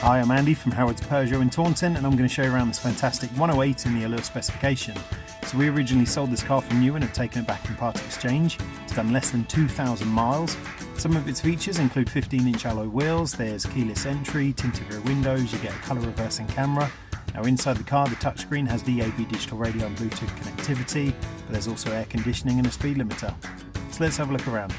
Hi, I'm Andy from WA18REU in Taunton, and I'm going to show you around this fantastic 108 in the Allure specification. So we originally sold this car from new and have taken it back in part exchange. It's done less than 2,000 miles. Some of its features include 15-inch alloy wheels, there's keyless entry, tinted rear windows, you get a colour reversing camera. Now inside the car, the touchscreen has DAB digital radio and Bluetooth connectivity, but there's also air conditioning and a speed limiter. So let's have a look around.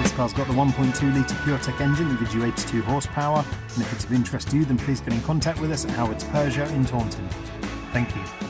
This car's got the 1.2 litre PureTech engine that gives you 82 horsepower, and if it's of interest to you, then please get in contact with us at WA18REU in Taunton. Thank you.